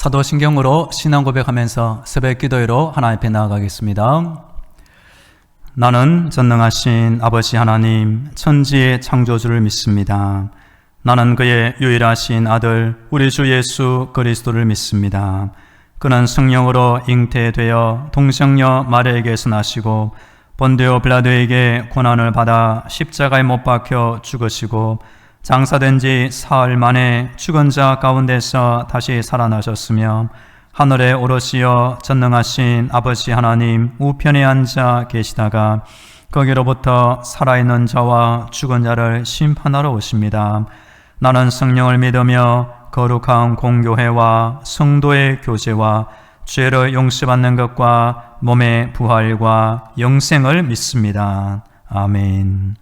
사도신경으로 신앙 고백하면서 새벽 기도회로 하나님 앞에 나아가겠습니다. 나는 전능하신 아버지 하나님, 천지의 창조주를 믿습니다. 나는 그의 유일하신 아들 우리 주 예수 그리스도를 믿습니다. 그는 성령으로 잉태되어 동정녀 마리아에게서 나시고 본디오 빌라도에게 고난을 받아 십자가에 못 박혀 죽으시고 장사된 지 사흘 만에 죽은 자 가운데서 다시 살아나셨으며 하늘에 오르시어 전능하신 아버지 하나님 우편에 앉아 계시다가 거기로부터 살아있는 자와 죽은 자를 심판하러 오십니다. 나는 성령을 믿으며 거룩한 공교회와 성도의 교제와 죄를 용서받는 것과 몸의 부활과 영생을 믿습니다. 아멘.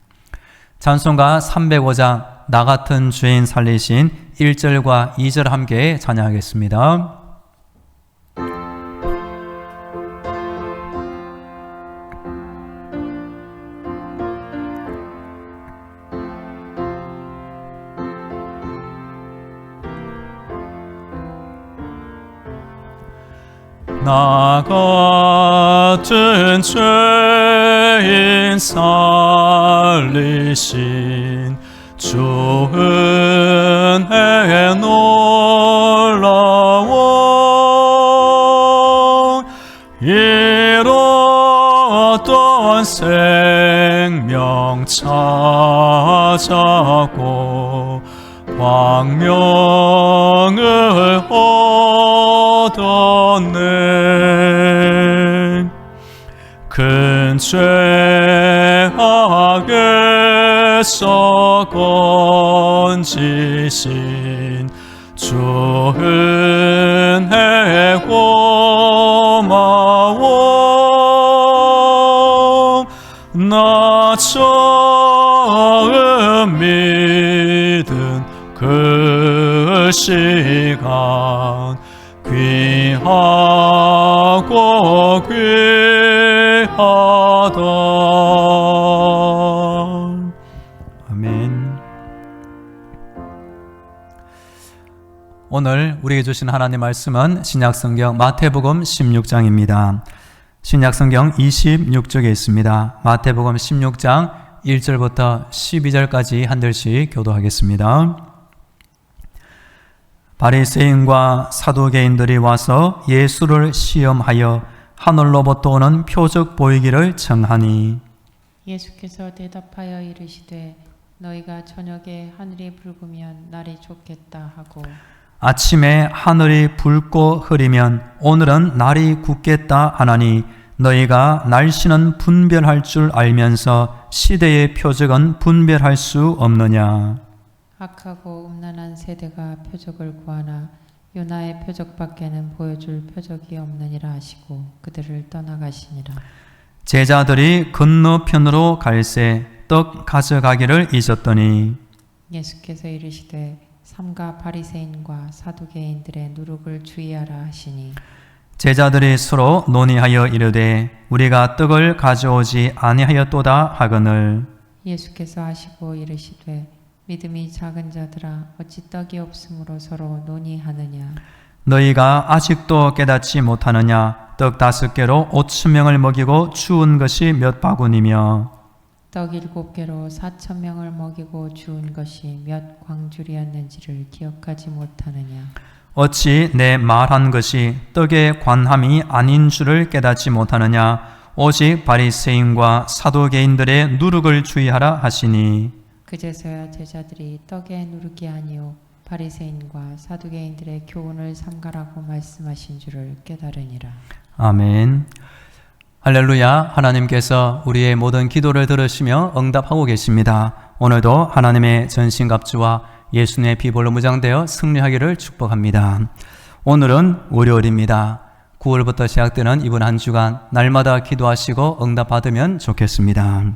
찬송가 305장 나 같은 죄인 살리신 1절과 2절 함께 찬양하겠습니다. 나 같은 죄인 살리신 주 은혜에 놀라워 잃었던 생명 찾았고 광명을 얻었네. 큰 죄악에서 건지신 주 은혜 고마워. 나 처음 믿은 그 시간 귀하고 귀하다. 아멘. 오늘 우리에게 주신 하나님 말씀은 신약성경 마태복음 16장입니다. 신약성경 26쪽에 있습니다. 마태복음 16장 1절부터 12절까지 한 절씩 교도하겠습니다. 바리새인과 사두개인들이 와서 예수를 시험하여 하늘로부터 오는 표적 보이기를 청하니 예수께서 대답하여 이르시되 너희가 저녁에 하늘이 붉으면 날이 좋겠다 하고 아침에 하늘이 붉고 흐리면 오늘은 날이 굳겠다 하나니 너희가 날씨는 분별할 줄 알면서 시대의 표적은 분별할 수 없느냐. 악하고 음란한 세대가 표적을 구하나 요나의 표적밖에는 보여줄 표적이 없느니라 하시고 그들을 떠나가시니라. 제자들이 건너편으로 갈새 떡 가져가기를 잊었더니 예수께서 이르시되 삼가 바리새인과 사두개인들의 누룩을 주의하라 하시니 제자들이 서로 논의하여 이르되 우리가 떡을 가져오지 아니하였도다 하거늘 예수께서 하시고 이르시되 믿음이 작은 자들아 어찌 떡이 없으므로 서로 논의하느냐. 너희가 아직도 깨닫지 못하느냐. 떡 5개로 5,000명을 먹이고 추운 것이 몇 바구니며 떡 7개로 4,000명을 먹이고 주운 것이 몇 광줄이었는지를 기억하지 못하느냐. 어찌 내 말한 것이 떡에 관함이 아닌 줄을 깨닫지 못하느냐. 오직 바리새인과 사두개인들의 누룩을 주의하라 하시니 그제서야 제자들이 떡의 누룩이 아니요 바리새인과 사두개인들의 교훈을 삼가라고 말씀하신 줄을 깨달으니라. 아멘. 할렐루야. 하나님께서 우리의 모든 기도를 들으시며 응답하고 계십니다. 오늘도 하나님의 전신갑주와 예수님의 피볼로 무장되어 승리하기를 축복합니다. 오늘은 월요일입니다. 9월부터 시작되는 이번 한 주간 날마다 기도하시고 응답받으면 좋겠습니다.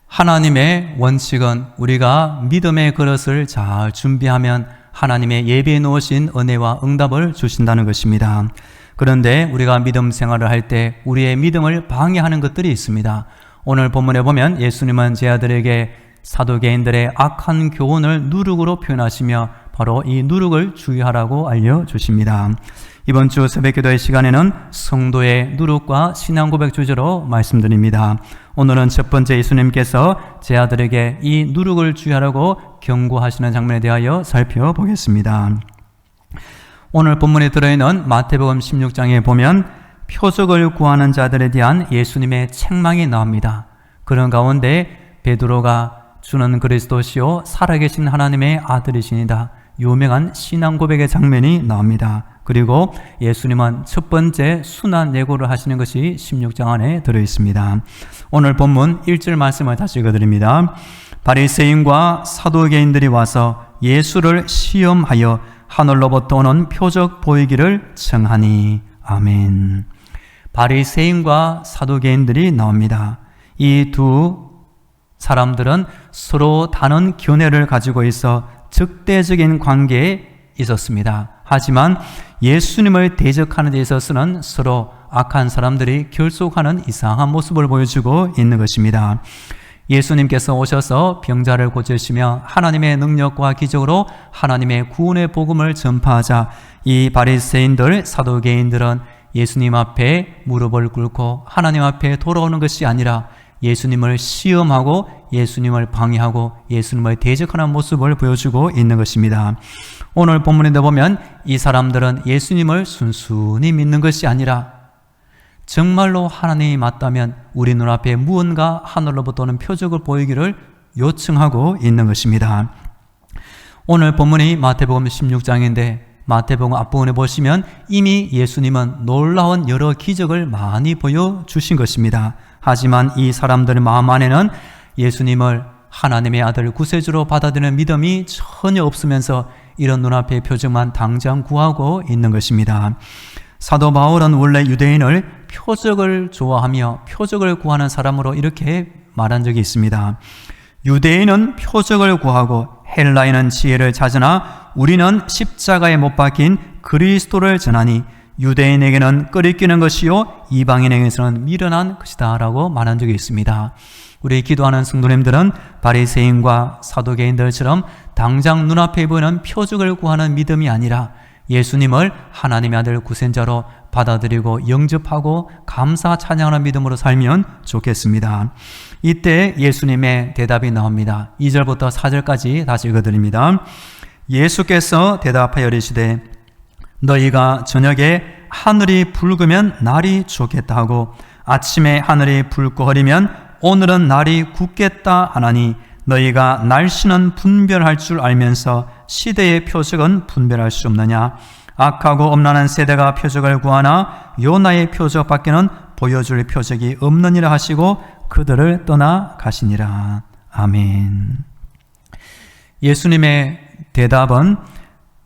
하나님의 원칙은 우리가 믿음의 그릇을 잘 준비하면 하나님의 예비해 놓으신 은혜와 응답을 주신다는 것입니다. 그런데 우리가 믿음 생활을 할 때 우리의 믿음을 방해하는 것들이 있습니다. 오늘 본문에 보면 예수님은 제자들에게 사두개인들의 악한 교훈을 누룩으로 표현하시며 바로 이 누룩을 주의하라고 알려주십니다. 이번 주 새벽기도의 시간에는 성도의 누룩과 신앙 고백 주제로 말씀드립니다. 오늘은 첫 번째 예수님께서 제 아들에게 이 누룩을 주의하라고 경고하시는 장면에 대하여 살펴보겠습니다. 오늘 본문에 들어있는 마태복음 16장에 보면 표적을 구하는 자들에 대한 예수님의 책망이 나옵니다. 그런 가운데 베드로가 주는 그리스도시요 살아계신 하나님의 아들이시니다 유명한 신앙 고백의 장면이 나옵니다. 그리고 예수님은 첫 번째 순환 예고를 하시는 것이 16장 안에 들어있습니다. 오늘 본문 1절 말씀을 다시 읽어드립니다. 바리새인과 사두개인들이 와서 예수를 시험하여 하늘로부터 오는 표적 보이기를 청하니. 아멘. 바리새인과 사두개인들이 나옵니다. 이 두 사람들은 서로 다른 견해를 가지고 있어 적대적인 관계에 있었습니다. 하지만 예수님을 대적하는 데 있어서는 서로 악한 사람들이 결속하는 이상한 모습을 보여주고 있는 것입니다. 예수님께서 오셔서 병자를 고치시며 하나님의 능력과 기적으로 하나님의 구원의 복음을 전파하자 이 바리새인들, 사두개인들은 예수님 앞에 무릎을 꿇고 하나님 앞에 돌아오는 것이 아니라 예수님을 시험하고 예수님을 방해하고 예수님을 대적하는 모습을 보여주고 있는 것입니다. 오늘 본문에 보면 이 사람들은 예수님을 순순히 믿는 것이 아니라 정말로 하나님이 맞다면 우리 눈앞에 무언가 하늘로부터 오는 표적을 보이기를 요청하고 있는 것입니다. 오늘 본문이 마태복음 16장인데 마태복음 앞부분에 보시면 이미 예수님은 놀라운 여러 기적을 많이 보여주신 것입니다. 하지만 이 사람들의 마음 안에는 예수님을 하나님의 아들 구세주로 받아들이는 믿음이 전혀 없으면서 이런 눈앞의 표적만 당장 구하고 있는 것입니다. 사도 바울은 원래 유대인을 표적을 좋아하며 표적을 구하는 사람으로 이렇게 말한 적이 있습니다. 유대인은 표적을 구하고 헬라인은 지혜를 찾으나 우리는 십자가에 못 박힌 그리스도를 전하니 유대인에게는 끄리끼는 것이요 이방인에게서는 미련한 것이다 라고 말한 적이 있습니다. 우리 기도하는 성도님들은 바리새인과 사두개인들처럼 당장 눈앞에 보이는 표적을 구하는 믿음이 아니라 예수님을 하나님의 아들 구세자로 받아들이고 영접하고 감사 찬양하는 믿음으로 살면 좋겠습니다. 이때 예수님의 대답이 나옵니다. 2절부터 4절까지 다시 읽어드립니다. 예수께서 대답하여 이르시되 너희가 저녁에 하늘이 붉으면 날이 좋겠다 하고 아침에 하늘이 붉고 흐리면 오늘은 날이 굳겠다 하나니 너희가 날씨는 분별할 줄 알면서 시대의 표적은 분별할 수 없느냐. 악하고 엄란한 세대가 표적을 구하나 요나의 표적 밖에는 보여줄 표적이 없느니라 하시고 그들을 떠나 가시니라. 아멘. 예수님의 대답은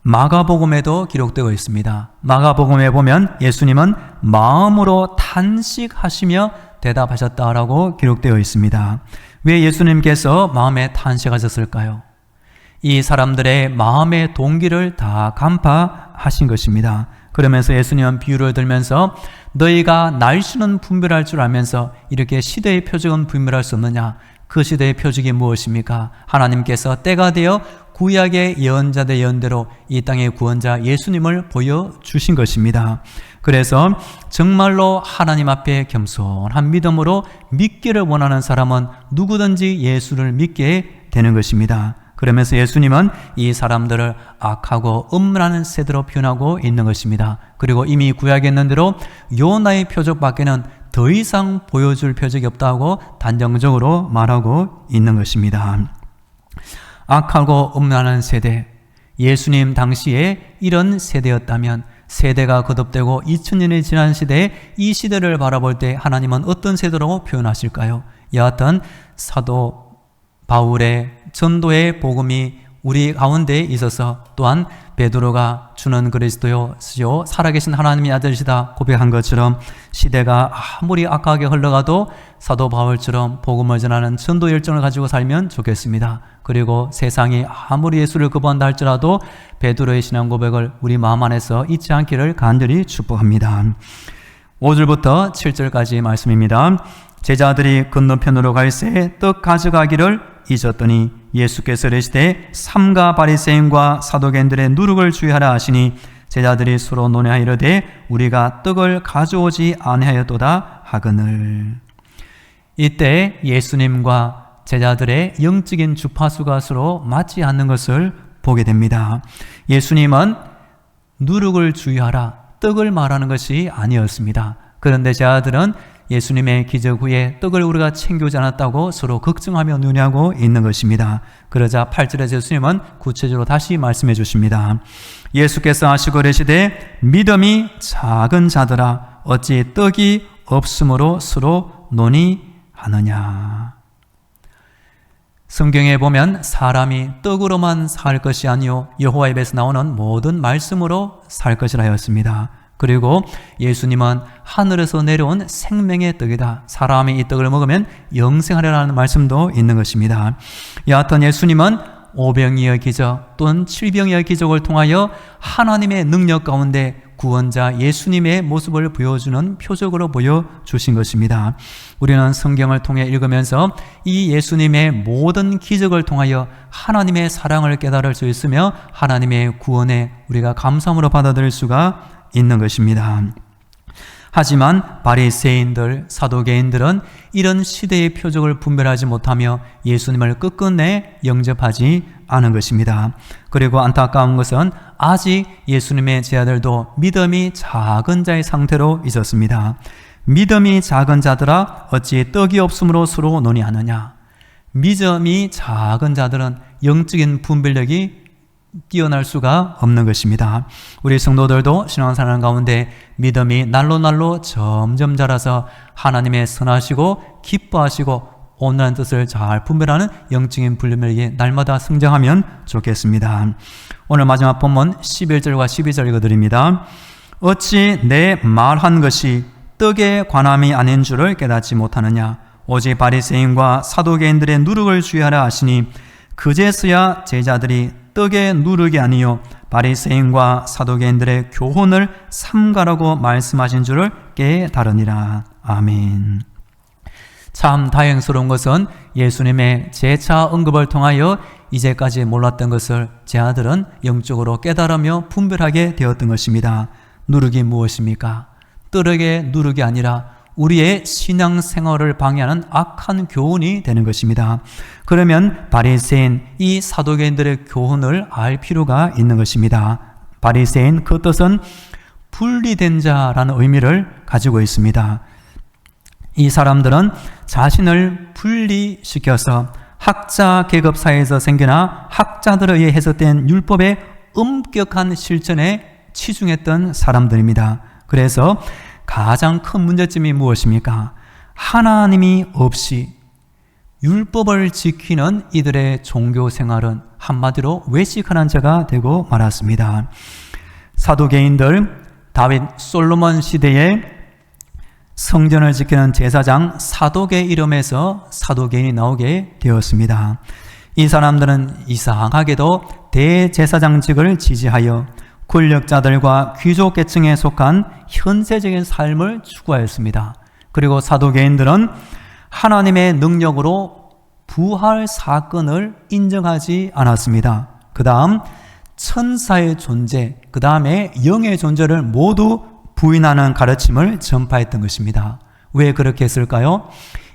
마가복음에도 기록되어 있습니다. 마가복음에 보면 예수님은 마음으로 탄식하시며 대답하셨다라고 기록되어 있습니다. 왜 예수님께서 마음에 탄식하셨을까요? 이 사람들의 마음의 동기를 다 간파하신 것입니다. 그러면서 예수님은 비유를 들면서 너희가 날씨는 분별할 줄 알면서 이렇게 시대의 표적은 분별할 수 없느냐? 그 시대의 표적이 무엇입니까? 하나님께서 때가 되어 구약의 예언자들의 예언대로 이 땅의 구원자 예수님을 보여주신 것입니다. 그래서 정말로 하나님 앞에 겸손한 믿음으로 믿기를 원하는 사람은 누구든지 예수를 믿게 되는 것입니다. 그러면서 예수님은 이 사람들을 악하고 음란한 세대로 표현하고 있는 것입니다. 그리고 이미 구약에 있는 대로 요나의 표적 밖에는 더 이상 보여줄 표적이 없다고 단정적으로 말하고 있는 것입니다. 악하고 음란한 세대, 예수님 당시에 이런 세대였다면 세대가 거듭되고 2000년이 지난 시대에 이 시대를 바라볼 때 하나님은 어떤 세대로 표현하실까요? 여하튼 사도 바울의 전도의 복음이 우리 가운데 있어서 또한 베드로가 주는 그리스도요 살아계신 하나님의 아들이시다 고백한 것처럼 시대가 아무리 악하게 흘러가도 사도 바울처럼 복음을 전하는 전도 열정을 가지고 살면 좋겠습니다. 그리고 세상이 아무리 예수를 거부한다 할지라도 베드로의 신앙 고백을 우리 마음 안에서 잊지 않기를 간절히 축복합니다. 5절부터 7절까지 말씀입니다. 제자들이 건너편으로 갈새 떡 가져가기를 잊었더니 예수께서 이르시되 삼가 바리새인과 사도개인들의 누룩을 주의하라 하시니 제자들이 서로 논의하여 이르되 우리가 떡을 가져오지 아니하였도다 하거늘. 이때 예수님과 제자들의 영적인 주파수가 서로 맞지 않는 것을 보게 됩니다. 예수님은 누룩을 주의하라, 떡을 말하는 것이 아니었습니다. 그런데 제자들은 예수님의 기적 후에 떡을 우리가 챙겨오지 않았다고 서로 걱정하며 논의하고 있는 것입니다. 그러자 8절에 예수님은 구체적으로 다시 말씀해 주십니다. 예수께서 하시고 이르시되 믿음이 작은 자들아 어찌 떡이 없으므로 서로 논의하느냐. 성경에 보면 사람이 떡으로만 살 것이 아니요 여호와 입에서 나오는 모든 말씀으로 살 것이라 하였습니다. 그리고 예수님은 하늘에서 내려온 생명의 떡이다. 사람이 이 떡을 먹으면 영생하리라는 말씀도 있는 것입니다. 여하튼 예수님은 오병이어 기적 또는 칠병이어 기적을 통하여 하나님의 능력 가운데 구원자 예수님의 모습을 보여주는 표적으로 보여주신 것입니다. 우리는 성경을 통해 읽으면서 이 예수님의 모든 기적을 통하여 하나님의 사랑을 깨달을 수 있으며 하나님의 구원에 우리가 감사함으로 받아들일 수가 있는 것입니다. 하지만 바리새인들, 사도개인들은 이런 시대의 표적을 분별하지 못하며 예수님을 끝끝내 영접하지 않은 것입니다. 그리고 안타까운 것은 아직 예수님의 제자들도 믿음이 작은 자의 상태로 있었습니다. 믿음이 작은 자들아 어찌 떡이 없으므로 서로 논의하느냐. 믿음이 작은 자들은 영적인 분별력이 뛰어날 수가 없는 것입니다. 우리 성도들도 신앙생활 가운데 믿음이 날로 점점 자라서 하나님의 선하시고 기뻐하시고 온전한 뜻을 잘 분별하는 영적인 분별력이 날마다 성장하면 좋겠습니다. 오늘 마지막 본문 11절과 12절 읽어드립니다. 어찌 내 말한 것이 떡에 관함이 아닌 줄을 깨닫지 못하느냐. 오직 바리새인과 사도개인들의 누룩을 주의하라 하시니 그제서야 제자들이 떡의 누룩이 아니요 바리새인과 사도개인들의 교훈을 삼가라고 말씀하신 줄을 깨달으니라. 아멘. 참 다행스러운 것은 예수님의 재차 언급을 통하여 이제까지 몰랐던 것을 제자들은 영적으로 깨달으며 분별하게 되었던 것입니다. 누룩이 무엇입니까? 떡의 누룩이 아니라 우리의 신앙생활을 방해하는 악한 교훈이 되는 것입니다. 그러면 바리새인, 이 사도개인들의 교훈을 알 필요가 있는 것입니다. 바리새인, 그 뜻은 분리된 자라는 의미를 가지고 있습니다. 이 사람들은 자신을 분리시켜서 학자 계급 사회에서 생겨나 학자들에 의해 해석된 율법의 엄격한 실천에 치중했던 사람들입니다. 그래서 가장 큰 문제점이 무엇입니까? 하나님이 없이 율법을 지키는 이들의 종교 생활은 한마디로 외식하는 자가 되고 말았습니다. 사도개인들, 다윗 솔로몬 시대에 성전을 지키는 제사장 사독의 이름에서 사도개인이 나오게 되었습니다. 이 사람들은 이상하게도 대제사장직을 지지하여 권력자들과 귀족 계층에 속한 현세적인 삶을 추구하였습니다. 그리고 사도개인들은 하나님의 능력으로 부활 사건을 인정하지 않았습니다. 그 다음 천사의 존재, 그 다음에 영의 존재를 모두 부인하는 가르침을 전파했던 것입니다. 왜 그렇게 했을까요?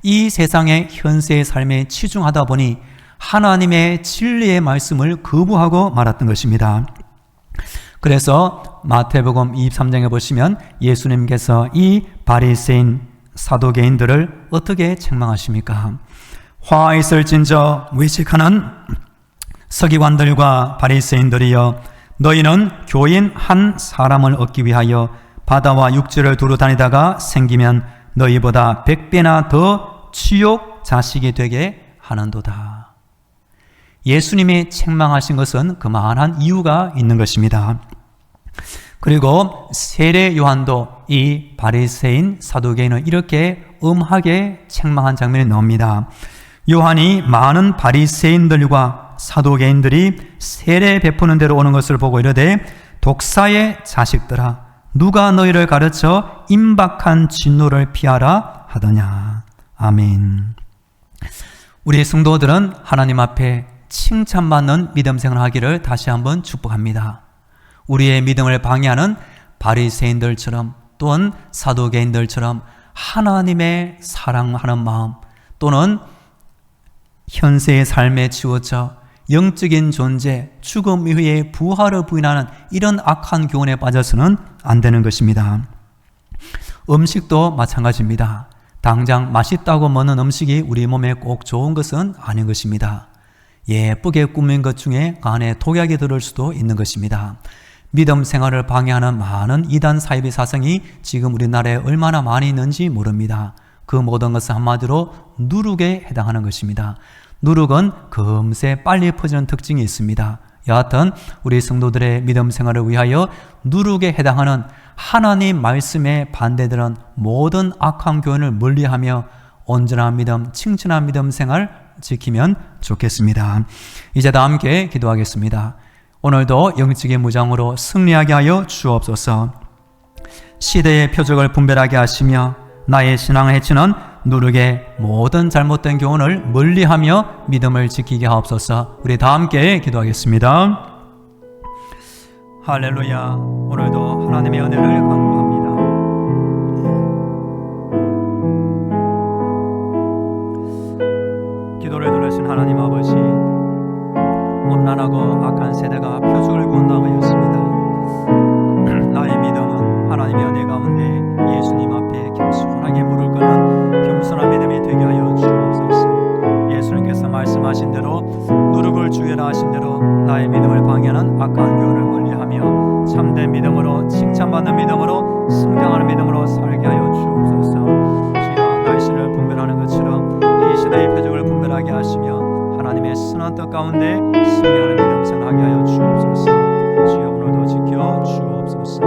이 세상의 현세의 삶에 치중하다 보니 하나님의 진리의 말씀을 거부하고 말았던 것입니다. 그래서 마태복음 23장에 보시면 예수님께서 이 바리새인 사도개인들을 어떻게 책망하십니까? 화 있을진저 외식하는 서기관들과 바리새인들이여, 너희는 교인 한 사람을 얻기 위하여 바다와 육지를 두루 다니다가 생기면 너희보다 100배나 더 치욕 자식이 되게 하는도다. 예수님이 책망하신 것은 그만한 이유가 있는 것입니다. 그리고 세례 요한도 이 바리새인 사도개인을 이렇게 엄하게 책망한 장면이 나옵니다. 요한이 많은 바리새인들과 사도개인들이 세례 베푸는 데로 오는 것을 보고 이르되, 독사의 자식들아, 누가 너희를 가르쳐 임박한 진노를 피하라 하더냐. 아멘. 우리 성도들은 하나님 앞에 칭찬받는 믿음 생활하기를 다시 한번 축복합니다. 우리의 믿음을 방해하는 바리새인들처럼 또는 사두개인들처럼 하나님의 사랑하는 마음 또는 현세의 삶에 치우쳐 영적인 존재, 죽음 이후에 부활을 부인하는 이런 악한 교훈에 빠져서는 안 되는 것입니다. 음식도 마찬가지입니다. 당장 맛있다고 먹는 음식이 우리 몸에 꼭 좋은 것은 아닌 것입니다. 예쁘게 꾸민 것 중에 그 안에 독약이 들을 수도 있는 것입니다. 믿음 생활을 방해하는 많은 이단 사이비 사상이 지금 우리나라에 얼마나 많이 있는지 모릅니다. 그 모든 것은 한마디로 누룩에 해당하는 것입니다. 누룩은 금세 빨리 퍼지는 특징이 있습니다. 여하튼 우리 성도들의 믿음 생활을 위하여 누룩에 해당하는 하나님 말씀에 반대되는 모든 악한 교훈을 멀리하며 온전한 믿음, 칭찬한 믿음 생활 지키면 좋겠습니다. 이제 다 함께 기도하겠습니다. 오늘도 영적인 무장으로 승리하게 하여 주옵소서. 시대의 표적을 분별하게 하시며 나의 신앙을 해치는 누룩의 모든 잘못된 교훈을 멀리하며 믿음을 지키게 하옵소서. 우리 다 함께 기도하겠습니다. 할렐루야. 오늘도 하나님의 은혜를 간구합니다. 기도를 들으신 하나님 아버지, 온난하고 악한 세대가 표적을 구한다하였습니다. 나의 믿음은 하나님의 은혜 가운데 예수님 앞에 겸손하게 무릎 꿇는 겸손한 믿음이 되게 하여 주옵소서. 예수님께서 말씀하신 대로 누룩을 주의라 하신 대로 나의 믿음을 방해하는 악한 교훈을 멀리하며 참된 믿음으로 칭찬받는 믿음으로 승장하는 믿음으로 살게 하여 주옵소서. 주여 날씨를 분별하는 것처럼 이 시대의 표적을 분별하게 하시며 하나님의 선한 뜻 가운데 승리하는 믿음 생활하게 하여 주옵소서. 주여 오늘도 지켜 주옵소서.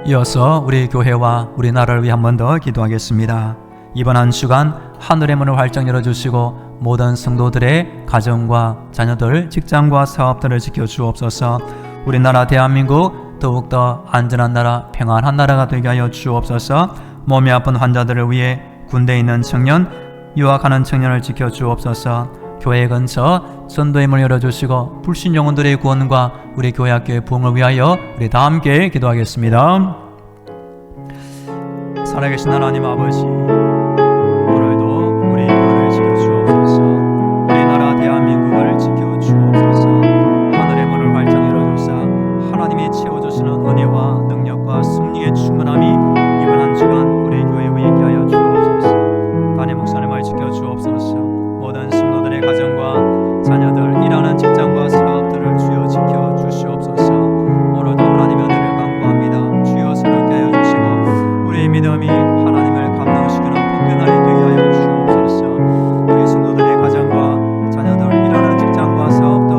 이어서 우리 교회와 우리나라를 위해 한 번 더 기도하겠습니다. 이번 한 주간 하늘의 문을 활짝 열어주시고 모든 성도들의 가정과 자녀들, 직장과 사업들을 지켜주옵소서. 우리나라 대한민국 더욱더 안전한 나라, 평안한 나라가 되게 하여 주옵소서. 몸이 아픈 환자들을 위해 군대에 있는 청년, 유학하는 청년을 지켜주옵소서. 교회 근처 전도의 문을 열어주시고 불신 영혼들의 구원과 우리 교회 학교의 부흥을 위하여 우리 다 함께 기도하겠습니다. 살아계신 하나님 아버지, 오늘도 우리 교회를 지켜주옵소서. 우리나라 대한민국을 지켜주옵소서. 하늘의 문을 활짝 열어주사 하나님이 채워주시는 은혜와 능력과 승리의 충만함이 이번 한 주간 우리 교회 위에 있게 하여 주옵소서. 담임 목사님을 지켜주옵소서. 모든 성도들의 가정과 자녀들, 일하는 직장과 사업들을 주여 지켜주시옵소서. 오늘도 하나님의 은혜를 간구합니다. 주여 새롭게 하여 주시고 우리의 믿음이 하나님을 감동시키는 복된 날이 되게 하여 주옵소서. 우리 성도들의 가정과 자녀들, 일하는 직장과 사업도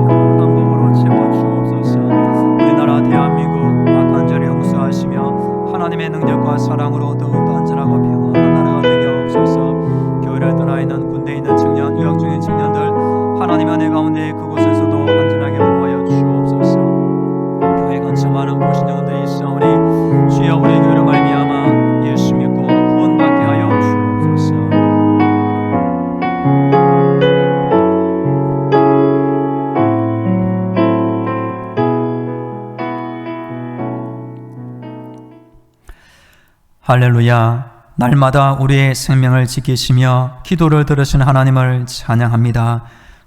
평안한 복으로 채워주옵소서. 우리나라 대한민국 악한 죄를 용서하시며 하나님의 능력과 사랑으로 더욱더 안전하고 평안한 나라가 되게 하옵소서. 교회를 떠나 있는 군대에 있는 청년, 유학 중인 청년들 하나님의 은혜 가운데 그곳에서도 안전하게 보호하여 주옵소서. 교회 근처 많은 불신자들이 있사오니 주여 우리 교회를 말미암아 예수 믿고 구원받게 하여 주옵소서. 할렐루야. 날마다 우리의 생명을 지키시며 기도를 들으신 하나님을 찬양합니다.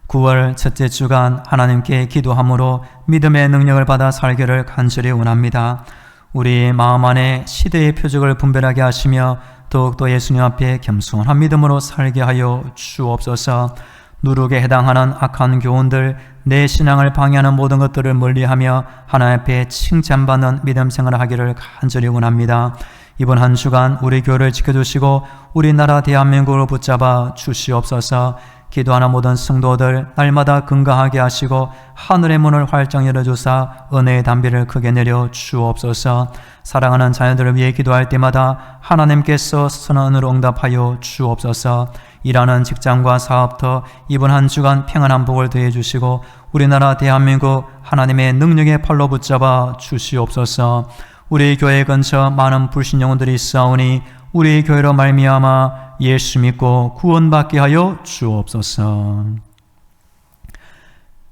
9월 첫째 주간 하나님께 기도함으로 믿음의 능력을 받아 살기를 간절히 원합니다. 우리 마음 안에 시대의 표적을 분별하게 하시며 더욱더 예수님 앞에 겸손한 믿음으로 살게 하여 주옵소서. 누룩에 해당하는 악한 교훈들, 내 신앙을 방해하는 모든 것들을 멀리하며 하나님 앞에 칭찬받는 믿음 생활을 하기를 간절히 원합니다. 이번 한 주간 우리 교회를 지켜주시고 우리나라 대한민국을 붙잡아 주시옵소서. 기도하는 모든 성도들 날마다 건강하게 하시고 하늘의 문을 활짝 열어주사 은혜의 담비를 크게 내려 주옵소서. 사랑하는 자녀들을 위해 기도할 때마다 하나님께서 선언으로 응답하여 주옵소서. 일하는 직장과 사업터 이번 한 주간 평안한 복을 더해 주시고 우리나라 대한민국 하나님의 능력의 팔로 붙잡아 주시옵소서. 우리 교회 근처 많은 불신 영혼들이 있사오니 우리 교회로 말미암아 예수 믿고 구원받게 하여 주옵소서.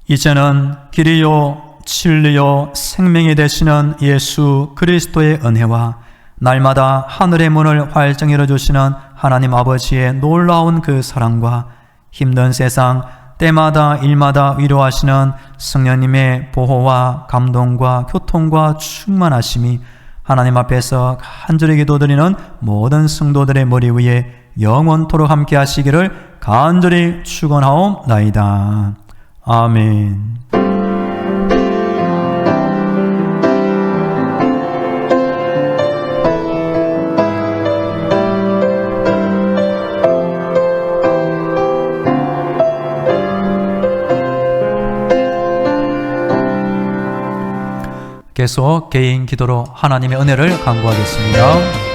이제는 길이요 진리요 생명이 되시는 예수 그리스도의 은혜와 날마다 하늘의 문을 활짝 열어주시는 하나님 아버지의 놀라운 그 사랑과 힘든 세상 때마다 일마다 위로하시는 성령님의 보호와 감동과 교통과 충만하심이 하나님 앞에서 간절히 기도드리는 모든 성도들의 머리 위에 영원토록 함께 하시기를 간절히 축원하옵나이다. 아멘. 계속 개인 기도로 하나님의 은혜를 간구하겠습니다.